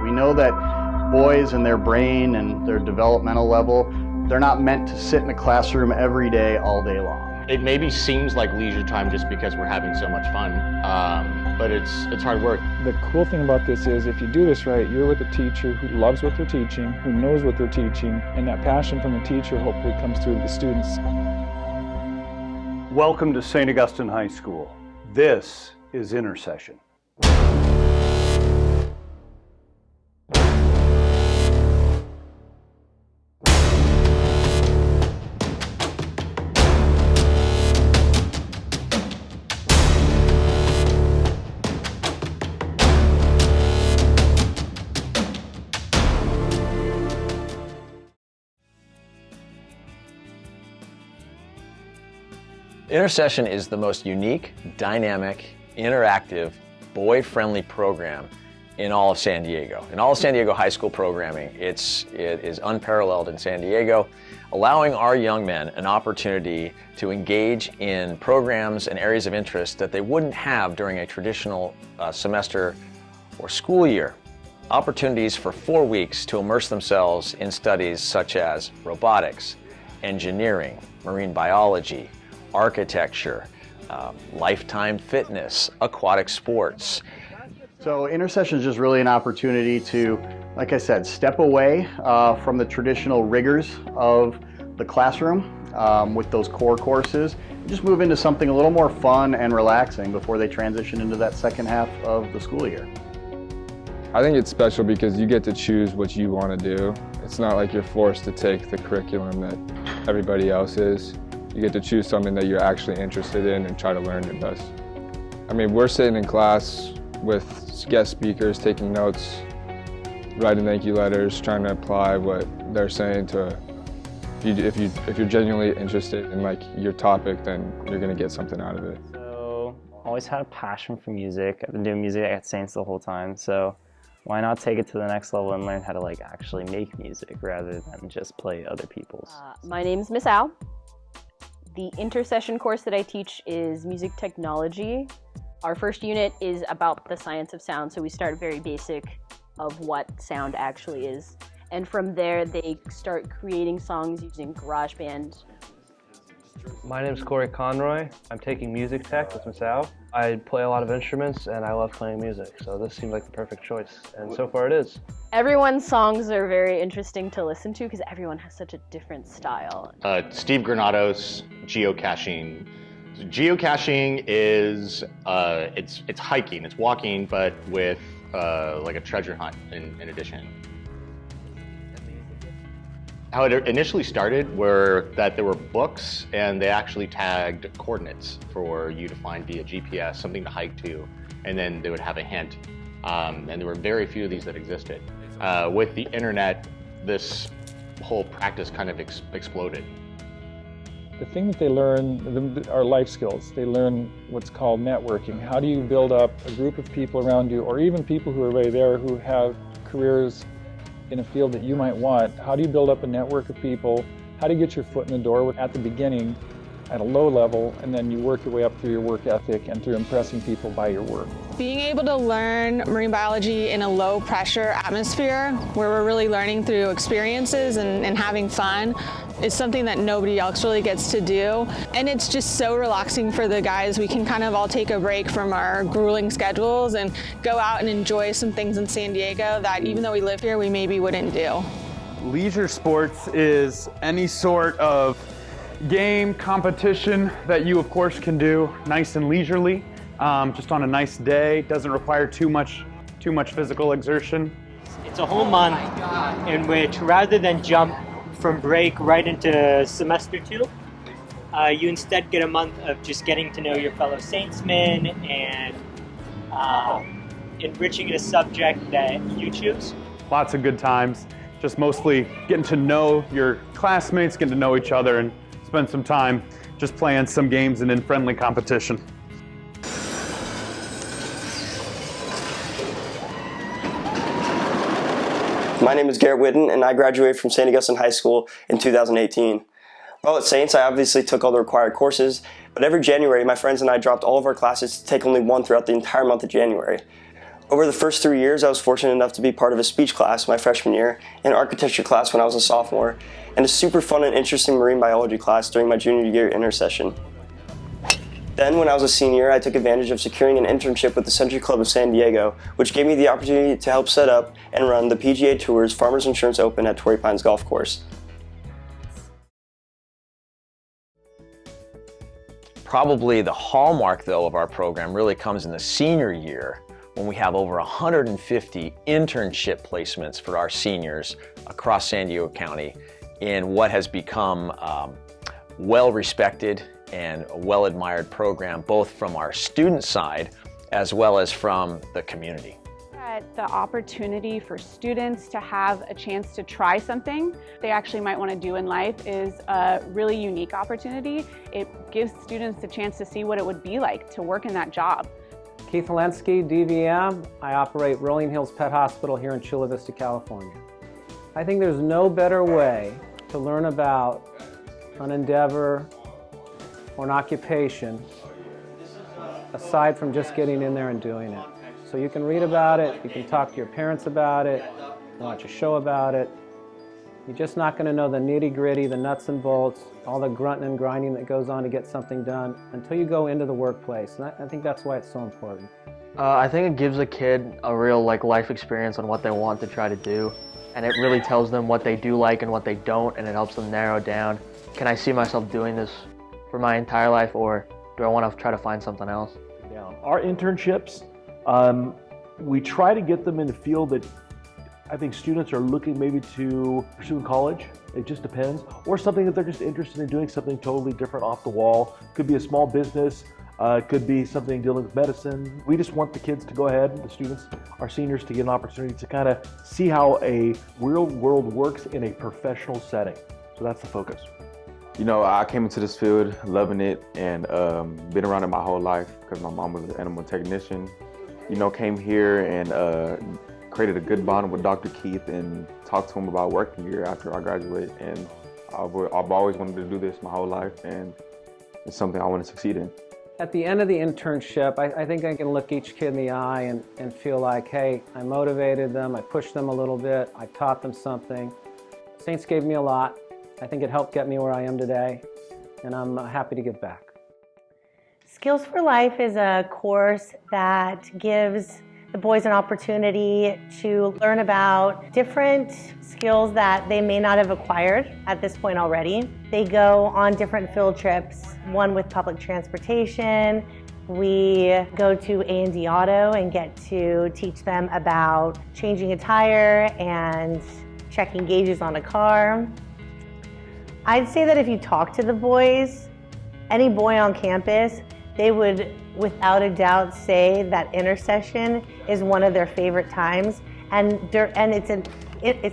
We know that boys and their brain and their developmental level, they're not meant to sit in a classroom every day, all day long. It maybe seems like leisure time just because we're having so much fun, but it's hard work. The cool thing about this is if you do this right, you're with a teacher who loves what they're teaching, who knows what they're teaching, and that passion from the teacher hopefully comes through to the students. Welcome to St. Augustine High School. This is Intercession. Intersession is the most unique, dynamic, interactive, boy-friendly program in all of San Diego. In all of San Diego high school programming, it is unparalleled in San Diego, allowing our young men an opportunity to engage in programs and areas of interest that they wouldn't have during a traditional semester or school year. Opportunities for 4 weeks to immerse themselves in studies such as robotics, engineering, marine biology, architecture, lifetime fitness, aquatic sports. So Intersession is just really an opportunity to, like I said, step away from the traditional rigors of the classroom with those core courses, and just move into something a little more fun and relaxing before they transition into that second half of the school year. I think it's special because you get to choose what you want to do. It's not like you're forced to take the curriculum that everybody else is. You get to choose something that you're actually interested in and try to learn your best. I mean, we're sitting in class with guest speakers, taking notes, writing thank you letters, trying to apply what they're saying to, if you're genuinely interested in like your topic, then you're gonna get something out of it. So, always had a passion for music. I've been doing music at Saints the whole time, so why not take it to the next level and learn how to like actually make music rather than just play other people's. My name's Miss Al. The Intersession course that I teach is music technology. Our first unit is about the science of sound, so we start very basic of what sound actually is. And from there, they start creating songs using GarageBand. My name is Corey Conroy. I'm taking music tech with Miss Al. I play a lot of instruments and I love playing music, so this seemed like the perfect choice, and so far it is. Everyone's songs are very interesting to listen to because everyone has such a different style. Steve Granado's geocaching. Geocaching is it's hiking, it's walking, but with like a treasure hunt in addition. How it initially started were that there were books and they actually tagged coordinates for you to find via GPS, something to hike to, and then they would have a hint. And there were very few of these that existed. With the internet, this whole practice kind of exploded. The thing that they learn are life skills. They learn what's called networking. How do you build up a group of people around you, or even people who are already there who have careers in a field that you might want? How do you build up a network of people? How do you get your foot in the door at the beginning at a low level, and then you work your way up through your work ethic and through impressing people by your work? Being able to learn marine biology in a low pressure atmosphere where we're really learning through experiences and having fun is something that nobody else really gets to do. And it's just so relaxing for the guys. We can kind of all take a break from our grueling schedules and go out and enjoy some things in San Diego that even though we live here, we maybe wouldn't do. Leisure sports is any sort of game, competition that you of course can do nice and leisurely, just on a nice day. Doesn't require too much physical exertion. It's a whole month in which rather than jump from break right into semester 2, you instead get a month of just getting to know your fellow Saintsmen and enriching a subject that you choose. Lots of good times, just mostly getting to know your classmates, getting to know each other, and spend some time just playing some games and in friendly competition. My name is Garrett Whitten, and I graduated from St. Augustine High School in 2018. While at Saints, I obviously took all the required courses, but every January, my friends and I dropped all of our classes to take only one throughout the entire month of January. Over the first 3 years, I was fortunate enough to be part of a speech class my freshman year, an architecture class when I was a sophomore, and a super fun and interesting marine biology class during my junior year intersession. Then, when I was a senior, I took advantage of securing an internship with the Century Club of San Diego, which gave me the opportunity to help set up and run the PGA Tour's Farmers Insurance Open at Torrey Pines Golf Course. Probably the hallmark, though, of our program really comes in the senior year, when we have over 150 internship placements for our seniors across San Diego County in what has become well-respected and a well-admired program, both from our student side as well as from the community. The opportunity for students to have a chance to try something they actually might want to do in life is a really unique opportunity. It gives students the chance to see what it would be like to work in that job. Keith Helensky, DVM. I operate Rolling Hills Pet Hospital here in Chula Vista, California. I think there's no better way to learn about an endeavor or an occupation aside from just getting in there and doing it. So you can read about it, you can talk to your parents about it, watch a show about it. You're just not going to know the nitty-gritty, the nuts and bolts, all the grunting and grinding that goes on to get something done until you go into the workplace. And I think that's why it's so important. I think it gives a kid a real life experience on what they want to try to do. And it really tells them what they do like and what they don't, and it helps them narrow down. Can I see myself doing this for my entire life, or do I want to try to find something else? Our internships, we try to get them in the field that I think students are looking maybe to pursue in college. It just depends. Or something that they're just interested in doing, something totally different off the wall. Could be a small business, could be something dealing with medicine. We just want the kids to go ahead, the students, our seniors, to get an opportunity to kind of see how a real world works in a professional setting. So that's the focus. You know, I came into this field loving it and been around it my whole life because my mom was an animal technician. You know, came here and created a good bond with Dr. Keith and talked to him about working here after I graduated. And I've always wanted to do this my whole life, and it's something I want to succeed in. At the end of the internship, I think I can look each kid in the eye and feel like, hey, I motivated them, I pushed them a little bit, I taught them something. Saints gave me a lot. I think it helped get me where I am today, and I'm happy to give back. Skills for Life is a course that gives the boys an opportunity to learn about different skills that they may not have acquired at this point already. They go on different field trips, one with public transportation. We go to A&D Auto and get to teach them about changing a tire and checking gauges on a car. I'd say that if you talk to the boys, any boy on campus, they would without a doubt say that Intersession is one of their favorite times, and it's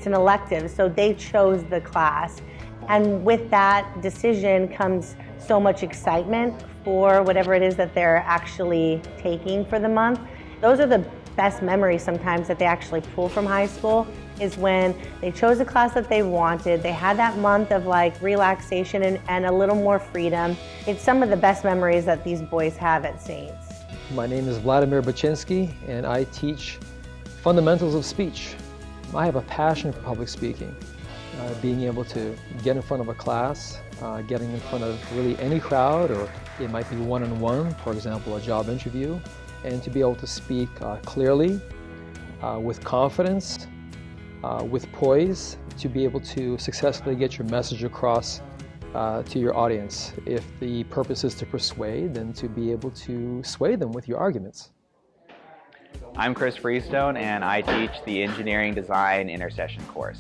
an elective, so they chose the class. And with that decision comes so much excitement for whatever it is that they're actually taking for the month. Those are the best memories sometimes that they actually pull from high school, is when they chose a class that they wanted, they had that month of relaxation and a little more freedom. It's some of the best memories that these boys have at Saints. My name is Vladimir Baczynski, and I teach fundamentals of speech. I have a passion for public speaking, being able to get in front of a class, getting in front of really any crowd, or it might be one-on-one, for example, a job interview, and to be able to speak clearly, with confidence, with poise, to be able to successfully get your message across to your audience. If the purpose is to persuade, then to be able to sway them with your arguments. I'm Chris Freestone, and I teach the Engineering Design Intercession course.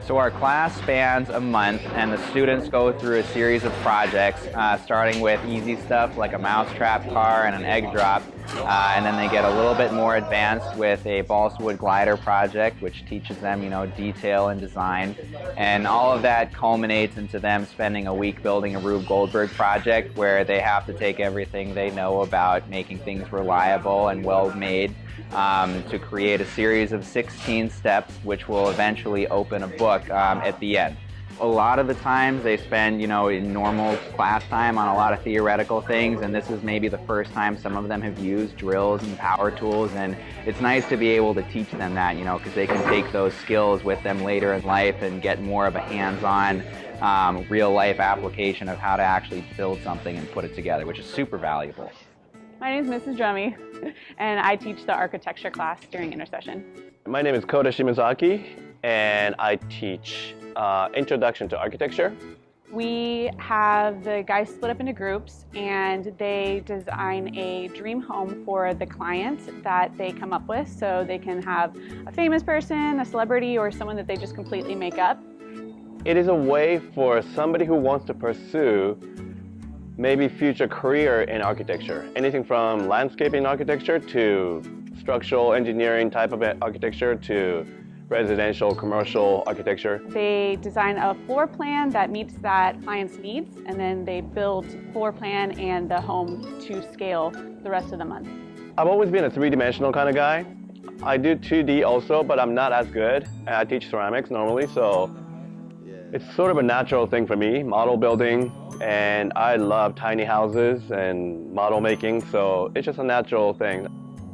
So our class spans a month, and the students go through a series of projects, starting with easy stuff like a mousetrap car and an egg drop, and then they get a little bit more advanced with a balsa wood glider project, which teaches them, detail and design. And all of that culminates into them spending a week building a Rube Goldberg project, where they have to take everything they know about making things reliable and well-made to create a series of 16 steps, which will eventually open a book at the end. A lot of the times they spend, in normal class time on a lot of theoretical things, and this is maybe the first time some of them have used drills and power tools, and it's nice to be able to teach them that, because they can take those skills with them later in life and get more of a hands-on, real-life application of how to actually build something and put it together, which is super valuable. My name is Mrs. Drummy, and I teach the architecture class during Intercession. My name is Kota Shimazaki, and I teach Introduction to Architecture. We have the guys split up into groups, and they design a dream home for the client that they come up with, so they can have a famous person, a celebrity, or someone that they just completely make up. It is a way for somebody who wants to pursue maybe future career in architecture. Anything from landscaping architecture to structural engineering type of architecture to residential, commercial architecture. They design a floor plan that meets that client's needs, and then they build floor plan and the home to scale the rest of the month. I've always been a three-dimensional kind of guy. I do 2D also, but I'm not as good. I teach ceramics normally, so it's sort of a natural thing for me, model building, and I love tiny houses and model making, so it's just a natural thing.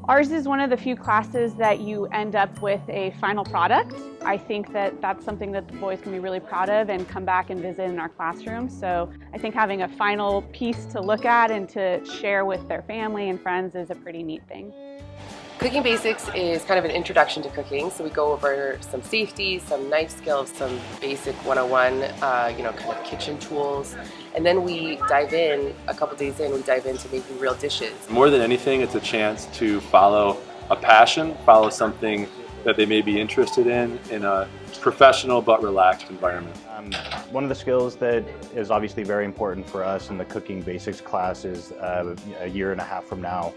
Ours is one of the few classes that you end up with a final product. I think that that's something that the boys can be really proud of and come back and visit in our classroom. So I think having a final piece to look at and to share with their family and friends is a pretty neat thing. Cooking Basics is kind of an introduction to cooking, so we go over some safety, some knife skills, some basic 101, kind of kitchen tools, and then we dive in, a couple days in, we dive into making real dishes. More than anything, it's a chance to follow a passion, follow something that they may be interested in a professional but relaxed environment. One of the skills that is obviously very important for us in the Cooking Basics class is a year and a half from now.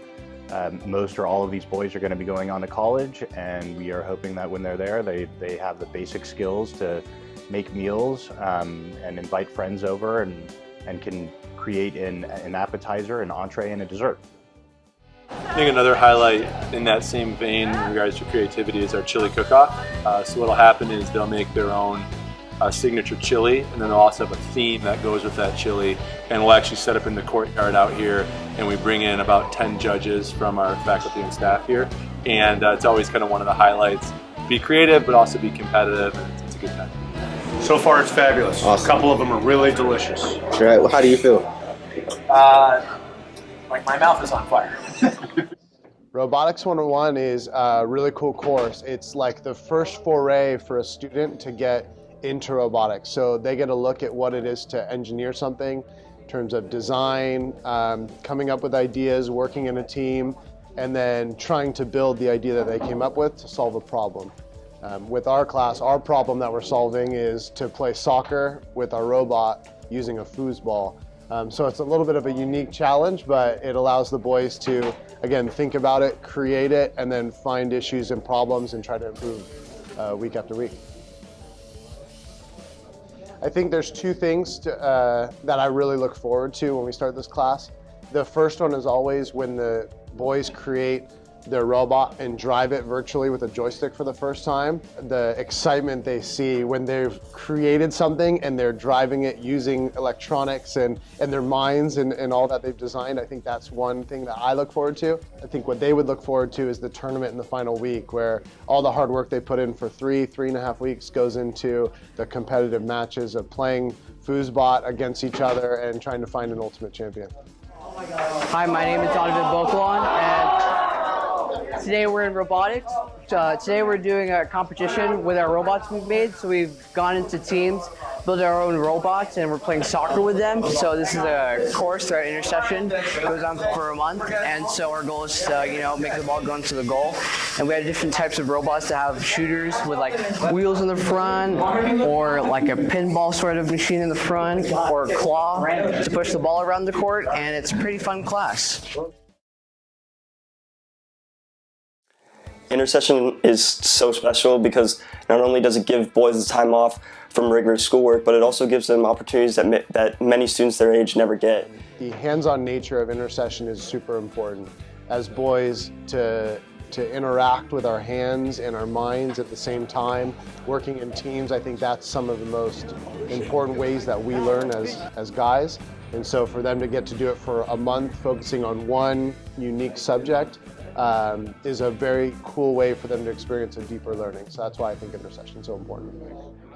Most or all of these boys are going to be going on to college, and we are hoping that when they're there, they have the basic skills to make meals and invite friends over and can create an appetizer, an entree, and a dessert. I think another highlight in that same vein in regards to creativity is our chili cook-off. So what'll happen is they'll make their own signature chili, and then they'll also have a theme that goes with that chili, and we'll actually set up in the courtyard out here, and we bring in about 10 judges from our faculty and staff here, and it's always kind of one of the highlights. Be creative, but also be competitive, and it's a good time. So far, it's fabulous. Awesome. A couple of them are really delicious. Right. Well, how do you feel? Like my mouth is on fire. Robotics 101 is a really cool course. It's like the first foray for a student to get into robotics. So they get a look at what it is to engineer something in terms of design, coming up with ideas, working in a team, and then trying to build the idea that they came up with to solve a problem. With our class, our problem that we're solving is to play soccer with our robot using a foosball. So it's a little bit of a unique challenge, but it allows the boys to, again, think about it, create it, and then find issues and problems and try to improve week after week. I think there's two things that I really look forward to when we start this class. The first one is always when the boys create their robot and drive it virtually with a joystick for the first time. The excitement they see when they've created something and they're driving it using electronics and their minds and all that they've designed. I think that's one thing that I look forward to. I think what they would look forward to is the tournament in the final week, where all the hard work they put in for 3.5 weeks goes into the competitive matches of playing foosbot against each other and trying to find an ultimate champion. Hi, my name is Donovan Bokalon, and today we're in robotics. Today we're doing a competition with our robots we've made. So we've gone into teams, built our own robots, and we're playing soccer with them. So this is a course throughout Intercession. It goes on for a month, and so our goal is to make the ball go into the goal. And we have different types of robots that have shooters with like wheels in the front, or like a pinball sort of machine in the front, or a claw to push the ball around the court. And it's a pretty fun class. Intercession is so special because not only does it give boys the time off from rigorous schoolwork, but it also gives them opportunities that many students their age never get. The hands-on nature of Intercession is super important. As boys, to to interact with our hands and our minds at the same time, working in teams. I think that's some of the most important ways that we learn as guys. And so for them to get to do it for a month, focusing on one unique subject, is a very cool way for them to experience a deeper learning. So that's why I think Intersession is so important.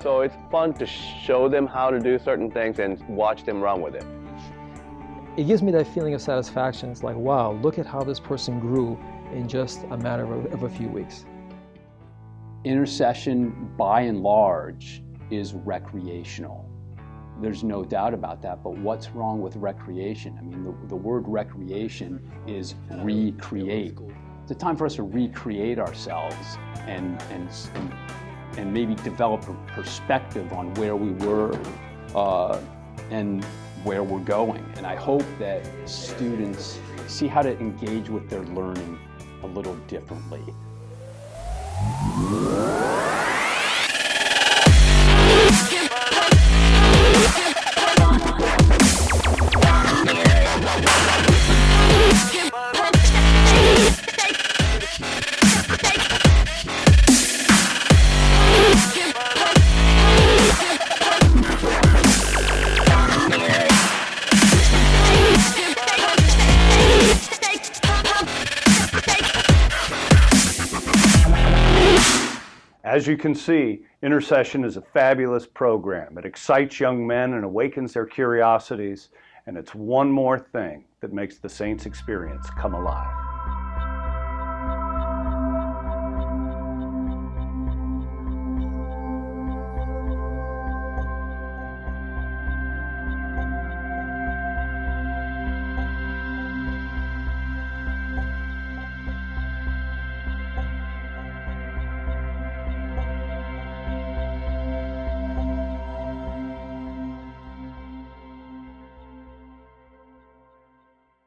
So it's fun to show them how to do certain things and watch them run with it. It gives me that feeling of satisfaction. It's like, wow, look at how this person grew in just a matter of a few weeks. Intersession, by and large, is recreational. There's no doubt about that, but what's wrong with recreation? I mean, the word recreation is recreate. It's a time for us to recreate ourselves and maybe develop a perspective on where we were and where we're going. And I hope that students see how to engage with their learning a little differently. As you can see, Intersession is a fabulous program. It excites young men and awakens their curiosities, and it's one more thing that makes the Saints experience come alive.